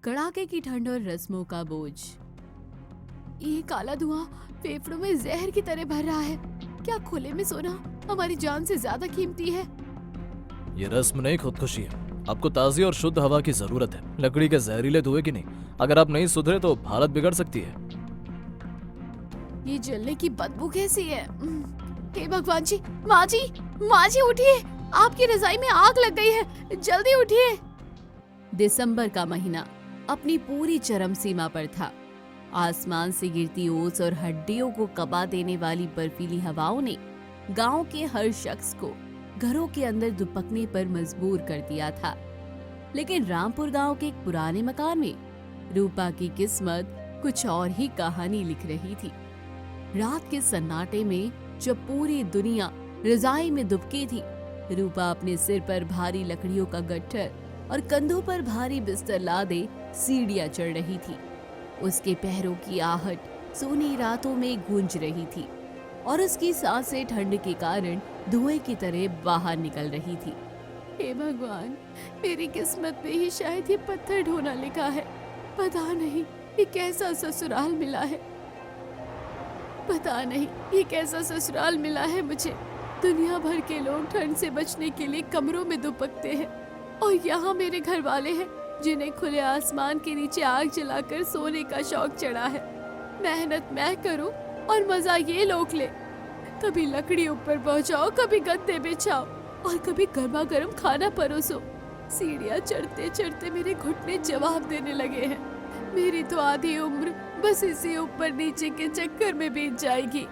कड़ाके की ठंड और रस्मों का बोझ। ये काला धुआं फेफड़ों में जहर की तरह भर रहा है। क्या खुले में सोना हमारी जान से ज्यादा कीमती है? ये रस्म नहीं, खुदकुशी है। आपको ताजी और शुद्ध हवा की जरूरत है, लकड़ी के जहरीले धुएं की नहीं। अगर आप नहीं सुधरे तो हालत बिगड़ सकती है। ये जलने की बदबू कैसी है? हे भगवान जी, माँ जी, माँ जी उठिए, आपकी रजाई में आग लग गई है, जल्दी उठिए। दिसंबर का महीना अपनी पूरी चरम सीमा पर था। आसमान से गिरती ओस और हड्डियों को कबा देने वाली बर्फीली हवाओं ने गांव के हर शख्स को घरों के अंदर दुपकने पर मजबूर कर दिया था। लेकिन रामपुर गांव के एक पुराने मकान में रूपा की किस्मत कुछ और ही कहानी लिख रही थी। रात के सन्नाटे में जब पूरी दुनिया रजाई में दुबकी थी, रूपा अपने सिर पर भारी लकड़ियों का गट्ठर और कंधों पर भारी बिस्तर लादे सीढ़ियां चढ़ रही थी। उसके पैरों की आहट सोनी रातों में गूंज रही थी और उसकी सांसें ठंड के कारण धुएं की तरह बाहर निकल रही थी। हे भगवान, मेरी किस्मत में ही शायद ये पत्थर ढोना लिखा है। पता नहीं ये कैसा ससुराल मिला है, पता नहीं ये कैसा ससुराल मिला है मुझे। दुनिया भर के लोग ठंड से बचने के लिए कमरों में दुबकते हैं और यहाँ मेरे घर वाले हैं जिन्हें खुले आसमान के नीचे आग जलाकर सोने का शौक चढ़ा है। मेहनत मैं करूं और मजा ये लोग ले। कभी लकड़ी ऊपर पहुंचाओ, कभी गद्दे बिछाओ और कभी गर्मा गर्म खाना परोसो। सीढ़ियां चढ़ते चढ़ते मेरे घुटने जवाब देने लगे हैं। मेरी तो आधी उम्र बस इसी ऊपर नीचे के चक्कर में बीत जाएगी।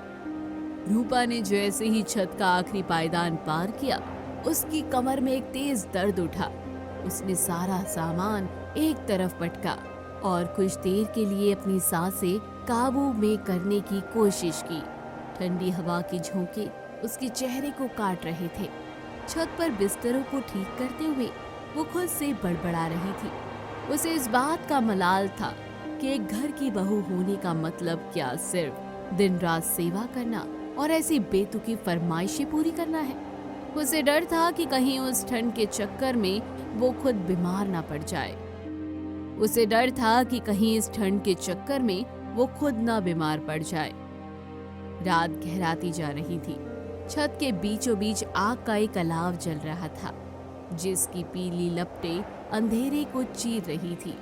रूपा ने जैसे ही छत का आखिरी पायदान पार किया, उसकी कमर में एक तेज दर्द उठा। उसने सारा सामान एक तरफ पटका और कुछ देर के लिए अपनी सांसें काबू में करने की कोशिश की। ठंडी हवा के झोंके उसके चेहरे को काट रहे थे। छत पर बिस्तरों को ठीक करते हुए वो खुद से बड़बड़ा रही थी। उसे इस बात का मलाल था कि एक घर की बहू होने का मतलब क्या सिर्फ दिन रात सेवा करना और ऐसी बेतुकी फरमाइशें पूरी करना है। उसे डर था कि कहीं उस ठंड के चक्कर में वो खुद बीमार ना पड़ जाए। उसे डर था कि कहीं इस ठंड के चक्कर में वो खुद ना बीमार पड़ जाए। रात गहराती जा रही थी। छत के बीचों बीच आग का एक अलाव जल रहा था, जिसकी पीली लपटें अंधेरे को चीर रही थी।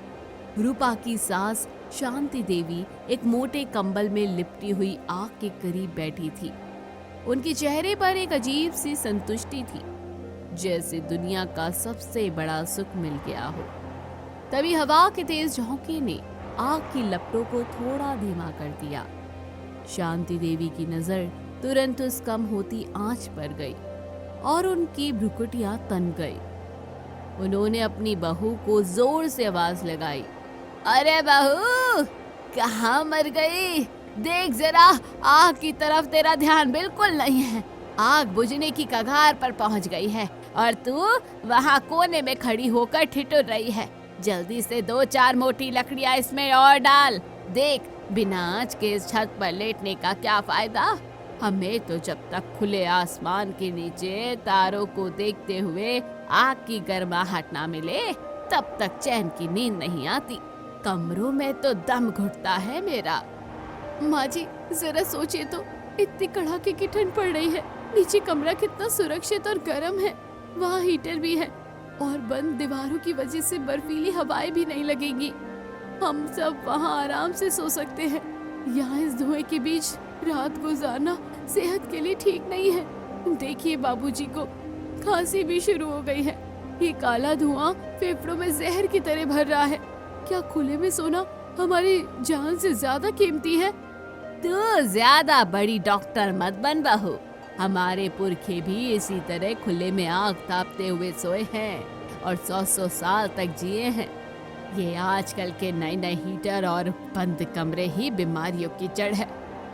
रूपा की सास शांति देवी एक मोटे कंबल में लिपटी हुई आग के करीब बैठी थी। उनके चेहरे पर एक अजीब सी संतुष्टि थी, जैसे दुनिया का सबसे बड़ा सुख मिल गया हो। तभी हवा के तेज झोंके ने आग की लपटों को थोड़ा धीमा कर दिया। शांति देवी की नजर तुरंत उस कम होती आंच पर गई और उनकी भ्रुकुटियां तन गई। उन्होंने अपनी बहू को जोर से आवाज लगाई, अरे बहू, कहाँ मर गई? देख जरा, आग की तरफ तेरा ध्यान बिल्कुल नहीं है। आग बुझने की कगार पर पहुंच गई है और तू वहां कोने में खड़ी होकर ठिठुर रही है। जल्दी से 2-4 मोटी लकड़ियां इसमें और डाल। देख, बिना आंच के इस छत पर लेटने का क्या फायदा? हमें तो जब तक खुले आसमान के नीचे तारों को देखते हुए आग की गर्माहट ना मिले, तब तक चैन की नींद नहीं आती। कमरों में तो दम घुटता है मेरा। माँ जी, जरा सोचिए तो, इतनी कड़ाके की ठंड पड़ रही है। नीचे कमरा कितना सुरक्षित और गर्म है, वहाँ हीटर भी है और बंद दीवारों की वजह से बर्फीली हवाएं भी नहीं लगेंगी। हम सब वहाँ आराम से सो सकते हैं। यहाँ इस धुएं के बीच रात गुजारना सेहत के लिए ठीक नहीं है। देखिए बाबूजी को खांसी भी शुरू हो गई है। ये काला धुआं फेफड़ों में जहर की तरह भर रहा है। क्या खुले में सोना हमारी जान से ज्यादा कीमती है? तू ज्यादा बड़ी डॉक्टर मत बन बहू। हमारे पुरखे भी इसी तरह खुले में आग तापते हुए सोए हैं और 100-100 साल तक जिए हैं। ये आजकल के नए हीटर और बंद कमरे ही बीमारियों की जड़ है।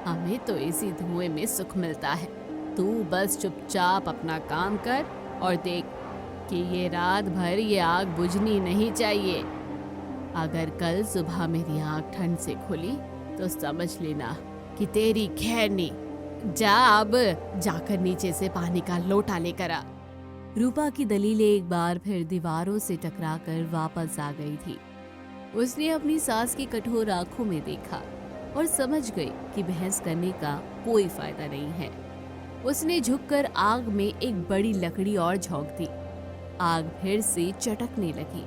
हमें तो इसी धुएं में सुख मिलता है। तू बस चुपचाप अपना काम कर और देख कि ये रात भर ये आग बुझनी नहीं चाहिए। अगर कल सुबह मेरी आँख ठंड से खुली तो समझ लेना कि तेरी खैर नहीं। जा अब जाकर नीचे से पानी का लोटा लेकर आ। रूपा की दलीलें एक बार फिर दीवारों से टकराकर वापस आ गई थी। उसने अपनी सास की कठोर आंखों में देखा और समझ गई कि बहस करने का कोई फायदा नहीं है। उसने झुककर आग में एक बड़ी लकड़ी और झोंक दी। आग फिर से चटकने लगी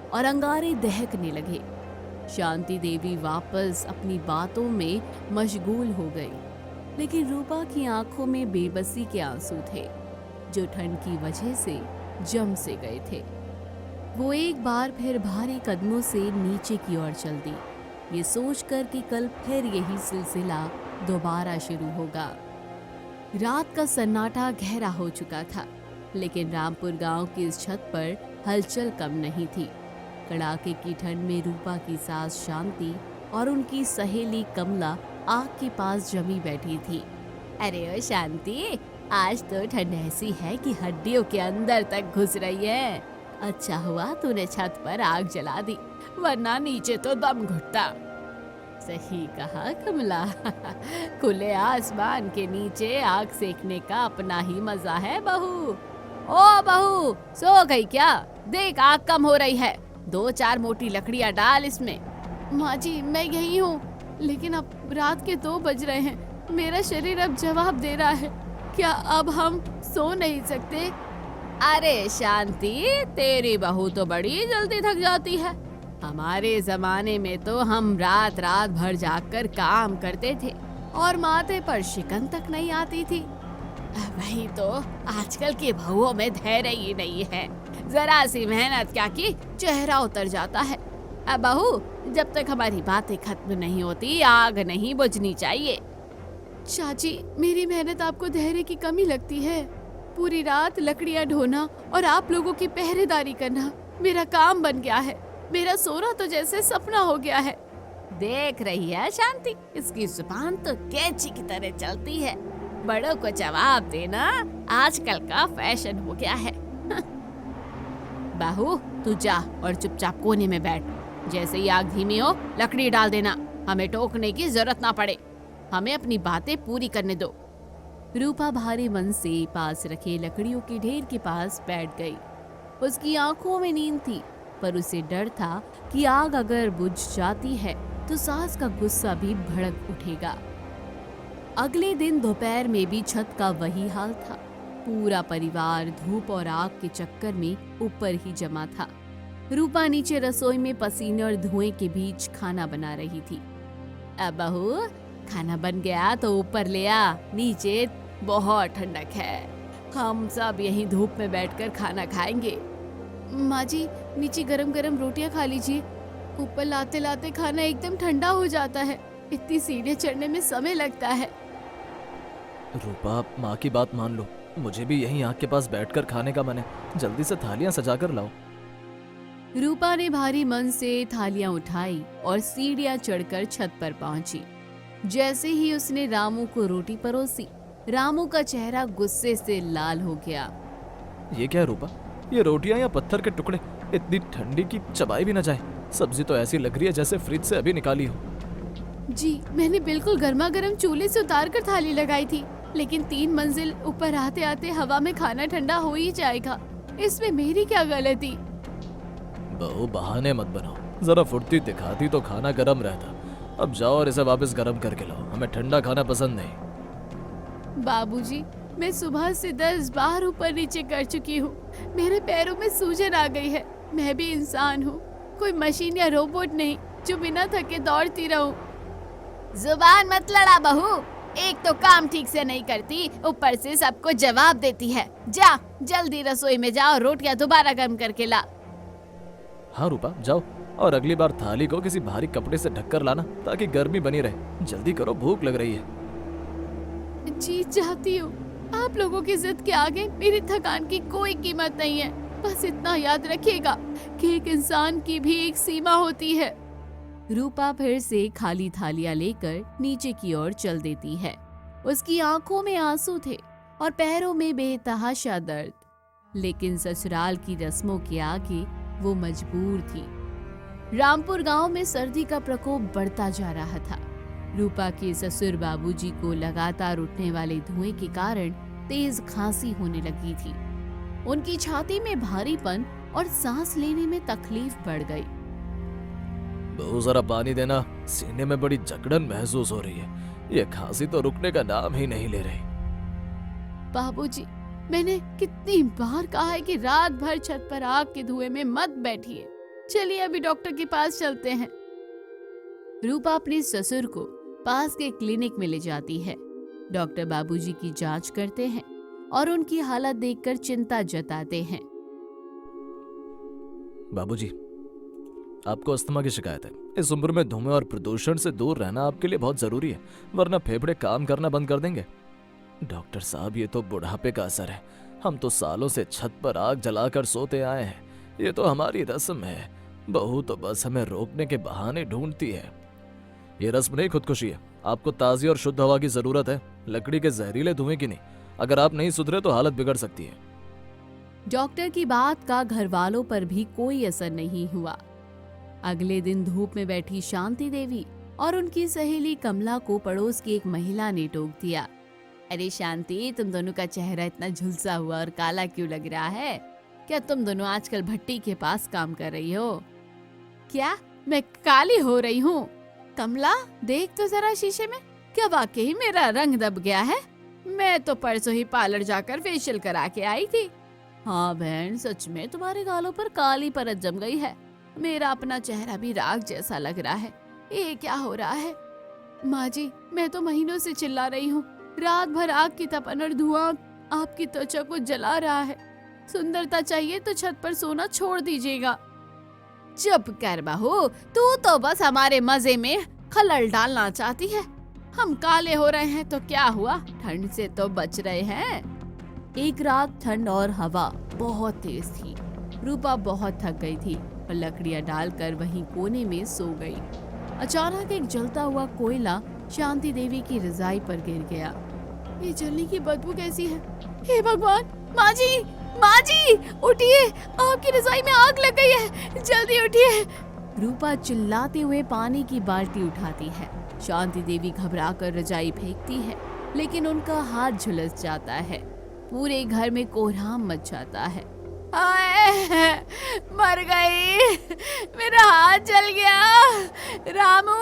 और अंगारे दहकने लगे। शांति देवी वापस अपनी बातों में मशगूल हो गई, लेकिन रूपा की आंखों में बेबसी के आंसू थे जो ठंड की वजह से जम से गए थे। वो एक बार फिर भारी कदमों से नीचे की ओर चल दी, ये सोचकर कि कल फिर यही सिलसिला दोबारा शुरू होगा। रात का सन्नाटा गहरा हो चुका था, लेकिन रामपुर गांव की इस छत पर हलचल कम नहीं थी। कड़ाके की ठंड में रूपा की सास शांति और उनकी सहेली कमला आग के पास जमी बैठी थी। अरे ओ शांति, आज तो ठंड ऐसी है कि हड्डियों के अंदर तक घुस रही है। अच्छा हुआ तूने छत पर आग जला दी, वरना नीचे तो दम घुटता। सही कहा कमला, खुले आसमान के नीचे आग सेकने का अपना ही मजा है बहू। ओ बहू, सो गई क्या? देख आग कम हो रही है, 2-4 मोटी लकड़ियां डाल इसमें। माँ जी मैं यही हूँ, लेकिन अब रात के 2 बज रहे हैं, मेरा शरीर अब जवाब दे रहा है। क्या अब हम सो नहीं सकते? अरे शांति, तेरी बहू तो बड़ी जल्दी थक जाती है। हमारे जमाने में तो हम रात रात भर जागकर काम करते थे और माथे पर शिकन तक नहीं आती थी। वही तो, आजकल की बहुओं में धैर्य ही नहीं है। जरा सी मेहनत क्या की चेहरा उतर जाता है। अब बहू, जब तक हमारी बातें खत्म नहीं होती आग नहीं बुझनी चाहिए। चाची, मेरी मेहनत आपको धैर्य की कमी लगती है। पूरी रात लकड़ियां ढोना और आप लोगों की पहरेदारी करना मेरा काम बन गया है। मेरा सोना तो जैसे सपना हो गया है। देख रही है शांति, इसकी जुबान तो कैंची की तरह चलती है। बड़ों को जवाब देना आजकल का फैशन हो गया है। बहू, तू जा और चुपचाप कोने में बैठ। जैसे ही आग धीमी हो लकड़ी डाल देना, हमें टोकने की जरूरत ना पड़े। हमें अपनी बातें पूरी करने दो। रूपा भारी मन से पास रखे लकड़ियों के ढेर के पास बैठ गई। उसकी आंखों में नींद थी, पर उसे डर था कि आग अगर बुझ जाती है तो सास का गुस्सा भी भड़क उठेगा। अगले दिन दोपहर में भी छत का वही हाल था। पूरा परिवार धूप और आग के चक्कर में ऊपर ही जमा था। रूपा नीचे रसोई में पसीने और धुएं के बीच खाना बना रही थी। अब बहू, खाना बन गया तो ऊपर ले आ, नीचे बहुत ठंडक है। हम सब यहीं धूप में बैठकर खाना खाएंगे। माँ जी, नीचे गरम गरम रोटियां खा लीजिए। ऊपर लाते लाते खाना एकदम ठंडा हो जाता है। इतनी सीढ़ियां चढ़ने में समय लगता है। रूपा, माँ की बात मान लो, मुझे भी यहीं आग के पास बैठकर खाने का मन है। जल्दी से थालियां सजाकर लाओ। रूपा ने भारी मन से थालियां उठाई और सीढ़ियां चढ़कर छत पर पहुंची। जैसे ही उसने रामू को रोटी परोसी, रामू का चेहरा गुस्से से लाल हो गया। ये क्या है रूपा? ये रोटियां या पत्थर के टुकड़े? इतनी ठंडी की चबाई भी न जाए। सब्जी तो ऐसी लग रही है जैसे फ्रिज से अभी निकाली हो। जी, मैंने बिल्कुल गर्मा गर्म चूल्हे से उतार कर थाली लगाई थी, लेकिन 3 मंजिल ऊपर आते आते हवा में खाना ठंडा हो ही जाएगा। इसमें मेरी क्या गलती? बहू, बहाने मत बनाओ। जरा फुर्ती दिखाती तो खाना गर्म रहता। अब जाओ और इसे वापस गर्म करके लाओ। हमें ठंडा खाना पसंद नहीं। बाबूजी, मैं सुबह से 10 बार ऊपर नीचे कर चुकी हूँ। मेरे पैरों में सूजन आ गई है। मैं भी इंसान हूँ, कोई मशीन या रोबोट नहीं जो बिना थके दौड़ती रहूं। जुबान मत लड़ा बहू, एक तो काम ठीक से नहीं करती, ऊपर से सबको जवाब देती है। जा, जल्दी रसोई में जा और रोटियां दोबारा गर्म करके ला। हाँ रूपा, जाओ, और अगली बार थाली को किसी भारी कपड़े से ढककर लाना ताकि गर्मी बनी रहे। जल्दी करो, भूख लग रही है। जी चाहती हूँ। आप लोगों की जिद के आगे मेरी थकान की कोई कीमत नहीं है। बस इतना याद रखिएगा कि एक इंसान की भी एक सीमा होती है। रूपा फिर से खाली थालियां लेकर नीचे की ओर चल देती है। उसकी आंखों में आंसू थे और पैरों में बेतहाशा दर्द, लेकिन ससुराल की रस्मों के आगे वो मजबूर थी। रामपुर गांव में सर्दी का प्रकोप बढ़ता जा रहा था। रूपा के ससुर बाबूजी को लगातार उठने वाले धुएं के कारण तेज खांसी होने लगी थी। उनकी छाती में भारीपन और सांस लेने में तकलीफ बढ़ गई। बहू जरा पानी देना, सीने में बड़ी जकड़न महसूस हो रही है। ये खांसी तो रुकने का नाम ही नहीं ले रही। बाबूजी, मैंने कितनी बार कहा है कि रात भर छत पर आग के धुएं में मत बैठिए। चलिए अभी डॉक्टर के पास चलते हैं। रूपा अपने ससुर को पास के क्लिनिक में ले जाती है। डॉक्टर बाबूजी की जांच करते हैं और उनकी हालत देखकर चिंता जताते हैं। बाबूजी, आपको अस्थमा की शिकायत है। इस उम्र में धुएं और प्रदूषण से दूर रहना आपके लिए बहुत जरूरी है, वरना फेफड़े काम करना बंद कर देंगे। डॉक्टर साहब, ये तो बुढ़ापे का असर है। हम तो सालों से छत पर आग जलाकर सोते आए हैं। ये तो हमारी रस्म है। बहू तो बस हमें रोकने के बहाने ढूंढती है। ये रस्म नहीं, खुदकुशी है। आपको ताजी और शुद्ध हवा की जरूरत है, लकड़ी के जहरीले धुएं की नहीं। अगर आप नहीं सुधरे तो हालत बिगड़ सकती है। डॉक्टर की बात का घर वालों पर भी कोई असर नहीं हुआ। अगले दिन धूप में बैठी शांति देवी और उनकी सहेली कमला को पड़ोस की एक महिला ने टोक दिया। अरे शांति, तुम दोनों का चेहरा इतना झुलसा हुआ और काला क्यों लग रहा है? क्या तुम दोनों आजकल भट्टी के पास काम कर रही हो? क्या मैं काली हो रही हूँ? कमला, देख तो जरा शीशे में, क्या वाकई मेरा रंग दब गया है? मैं तो परसों ही पार्लर जाकर फेशियल करा के आई थी। हाँ बहन, सच में तुम्हारे गालों पर काली परत जम गई है। मेरा अपना चेहरा भी राख जैसा लग रहा है। ये क्या हो रहा है? माँ जी, मैं तो महीनों से चिल्ला रही हूँ। रात भर आग की तपन और धुआं आपकी त्वचा को जला रहा है। सुंदरता चाहिए तो छत पर सोना छोड़ दीजिएगा। चुप कर बहू, तू तो बस हमारे मजे में खलल डालना चाहती है। हम काले हो रहे हैं तो क्या हुआ, ठंड से तो बच रहे हैं। एक रात ठंड और हवा बहुत तेज थी। रूपा बहुत थक गई थी और लकड़ियां डालकर वहीं कोने में सो गई। अचानक एक जलता हुआ कोयला शांति देवी की रजाई पर गिर गया। ये जलने की बदबू कैसी है? हे भगवान! माँ जी, माँ जी, उठिए, आपकी रजाई में आग लग गई है, जल्दी उठिए। रूपा चिल्लाते हुए पानी की बाल्टी उठाती है। शांति देवी घबराकर रजाई फेंकती है, लेकिन उनका हाथ झुलस जाता है। पूरे घर में कोहराम मच जाता है। आए, मर गई, मेरा हाथ जल गया। रामू,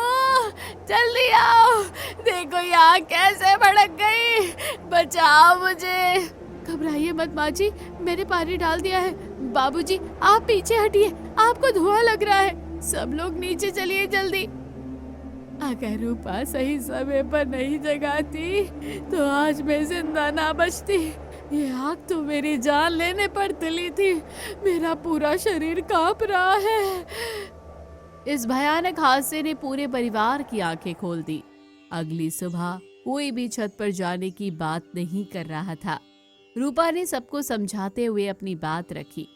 जल्दी आओ, देखो यहाँ कैसे भड़क गई, बचाओ मुझे। घबराइए मत माँ जी, मैंने पानी डाल दिया है। बाबूजी, आप पीछे हटिए, आपको धुआं लग रहा है। सब लोग नीचे चलिए जल्दी। अगर रूपा सही समय पर नहीं जगाती तो आज मैं जिंदा ना बचती। ये आग तो मेरी जान लेने पर तुली थी। मेरा पूरा शरीर कांप रहा है। इस भयानक हादसे ने पूरे परिवार की आंखें खोल दी। अगली सुबह कोई भी छत पर जाने की बात नहीं कर रहा था। रूपा ने सबको समझाते हुए अपनी बात रखी।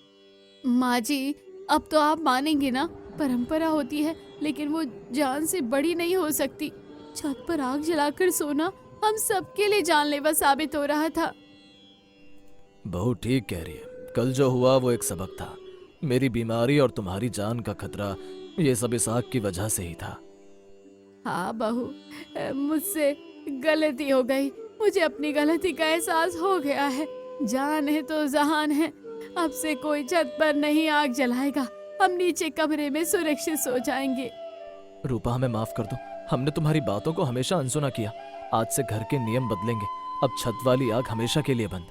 माँ जी, अब तो आप मानेंगे ना, परंपरा होती है लेकिन वो जान से बड़ी नहीं हो सकती। छत पर आग जलाकर सोना हम सबके लिए जानलेवा साबित हो रहा था। बहू ठीक कह रही है। कल जो हुआ वो एक सबक था। मेरी बीमारी और तुम्हारी जान का खतरा, ये सब इस आग की वजह से ही था। हाँ बहू, मुझसे गलती हो गई। मुझे अपनी गलती का एहसास हो गया है। जान है तो जहान है। अब से कोई छत पर नहीं आग जलाएगा। हम नीचे कमरे में सुरक्षित सो जाएंगे। रूपा, हमें माफ कर दो। हमने तुम्हारी बातों को हमेशा अनसुना किया। आज से घर के नियम बदलेंगे। अब छत वाली आग हमेशा के लिए बंद।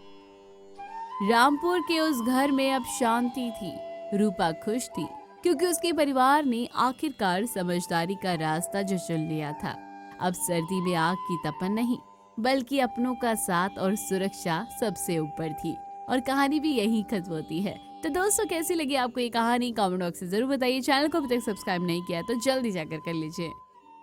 रामपुर के उस घर में अब शांति थी। रूपा खुश थी क्योंकि उसके परिवार ने आखिरकार समझदारी का रास्ता जो चुन लिया था। अब सर्दी में आग की तपन नहीं, बल्कि अपनों का साथ और सुरक्षा सबसे ऊपर थी। और कहानी भी यही खत्म होती है। तो दोस्तों, कैसी लगी आपको ये कहानी? कमेंट बॉक्स से जरूर बताइए। चैनल को अभी तक सब्सक्राइब नहीं किया तो जल्दी जाकर कर लीजिए।